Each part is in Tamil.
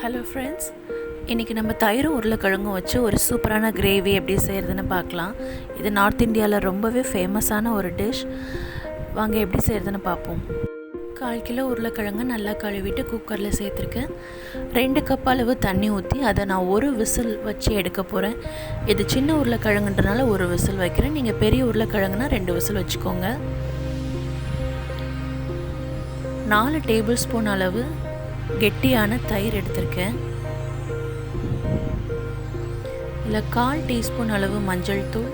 ஹலோ ஃப்ரெண்ட்ஸ், இன்றைக்கி நம்ம தயிரும் உருளைக்கிழங்கும் வச்சு ஒரு சூப்பரான கிரேவி எப்படி செய்கிறதுன்னு பார்க்கலாம். இது நார்த் இந்தியாவில் ரொம்பவே ஃபேமஸான ஒரு டிஷ். வாங்க எப்படி செய்கிறதுன்னு பார்ப்போம். 1/4 கிலோ உருளைக்கிழங்கு நல்லா கழுவிட்டு குக்கரில் சேர்த்துருக்கேன். 2 கப் அளவு தண்ணி ஊற்றி அதை நான் ஒரு விசில் வச்சு எடுக்க போகிறேன். இது சின்ன உருளைக்கிழங்குன்றனால ஒரு விசில் வைக்கிறேன். நீங்கள் பெரிய உருளைக்கிழங்குனா 2 விசில் வச்சுக்கோங்க. 4 டேபிள் ஸ்பூன் அளவு கெட்டியான தயிர் எடுத்திருக்கேன். இதில் 1/4 டீஸ்பூன் அளவு மஞ்சள் தூள்,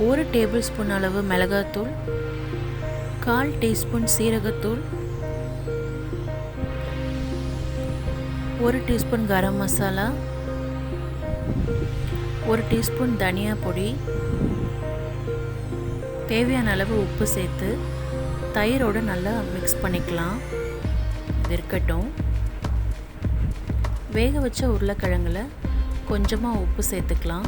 1 டேபிள் ஸ்பூன் அளவு மிளகாத்தூள், 1/4 டீஸ்பூன் சீரகத்தூள், 1 டீஸ்பூன் கரம் மசாலா, 1 டீஸ்பூன் தனியா பொடி, தேவையான அளவு உப்பு சேர்த்து தயிரோடு நல்லா மிக்ஸ் பண்ணிக்கலாம். இது இருக்கட்டும். வேக வச்ச உருளைக்கிழங்குல கொஞ்சமாக உப்பு சேர்த்துக்கலாம்.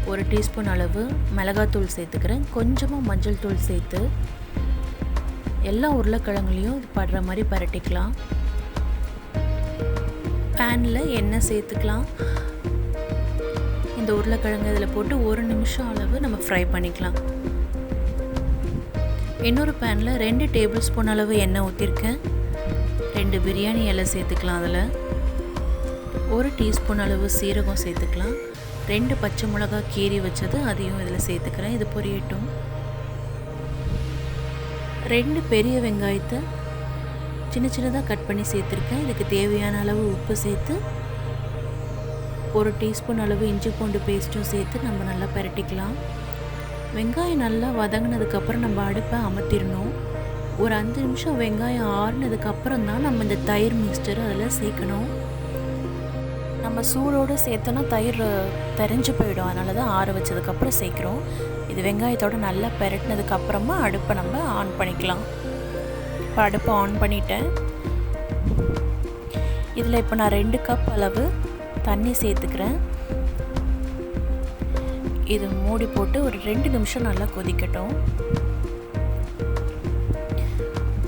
1 டீஸ்பூன் அளவு மிளகாத்தூள் சேர்த்துக்கிறேன். கொஞ்சமாக மஞ்சள் தூள் சேர்த்து எல்லா உருளைக்கிழங்குலையும் இது படுற மாதிரி பரட்டிக்கலாம். பேனில் எண்ணெய் சேர்த்துக்கலாம். இந்த உருளைக்கிழங்கு இதில் போட்டு 1 நிமிஷம் அளவு நம்ம ஃப்ரை பண்ணிக்கலாம். இன்னொரு பேனில் 2 டேபிள் ஸ்பூன் அளவு எண்ணெய் ஊற்றிருக்கேன். 2 பிரியாணி இலை சேர்த்துக்கலாம். அதில் 1 டீஸ்பூன் அளவு சீரகம் சேர்த்துக்கலாம். 2 பச்சை மிளகாய் கீறி வச்சது அதையும் இதில் சேர்த்துக்கிறேன். இது பொரியட்டும். 2 பெரிய வெங்காயத்தை சின்ன சின்னதாக கட் பண்ணி சேர்த்துருக்கேன். இதுக்கு தேவையான அளவு உப்பு சேர்த்து 1 டீஸ்பூன் அளவு இஞ்சி பூண்டு பேஸ்ட்டும் சேர்த்து நம்ம நல்லா பரட்டிக்கலாம். வெங்காயம் நல்லா வதங்கினதுக்கப்புறம் நம்ம அடுப்பை அமர்த்திடணும். ஒரு 5 நிமிஷம் வெங்காயம் ஆறுனதுக்கப்புறம் தான் நம்ம இந்த தயிர் மிக்ஸ்டர் அதில் சேர்க்கணும். நம்ம சூடோடு சேர்த்தோன்னா தயிர் தெரிஞ்சு போயிடும். அதனால தான் ஆற வச்சதுக்கப்புறம் சேர்க்குறோம். இது வெங்காயத்தோடு நல்லா பெரட்டினதுக்கப்புறமா அடுப்பை நம்ம ஆன் பண்ணிக்கலாம். இப்போ அடுப்பை ஆன் பண்ணிட்டேன். இதில் இப்போ நான் 2 கப் அளவு தண்ணி சேர்த்துக்கிறேன். இது மூடி போட்டு ஒரு 2 நிமிஷம் நல்லா கொதிக்கட்டும்.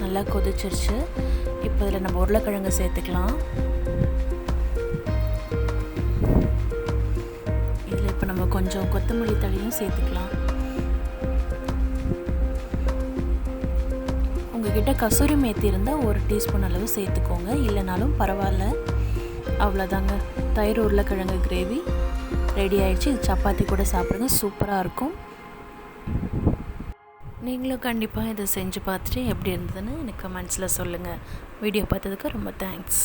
நல்லா கொதிச்சிருச்சு. இப்போ இதில் நம்ம உருளைக்கிழங்கு சேர்த்துக்கலாம். இதில் இப்போ நம்ம கொஞ்சம் கொத்தமல்லி தழையும் சேர்த்துக்கலாம். உங்ககிட்ட கசூரி மேத்தி இருந்தால் 1 டீஸ்பூன் அளவு சேர்த்துக்கோங்க. இல்லைனாலும் பரவாயில்ல. அவ்வளோதாங்க, தயிர் உருளைக்கிழங்கு கிரேவி ரெடி ஆகிடுச்சு. இது சப்பாத்தி கூட சாப்பிடுங்க, சூப்பராக இருக்கும். நீங்களும் கண்டிப்பாக இதை செஞ்சு பார்த்துட்டு எப்படி இருந்ததுன்னு எனக்கு கமெண்ட்ஸில் சொல்லுங்கள். வீடியோ பார்த்ததுக்கு ரொம்ப தேங்க்ஸ்.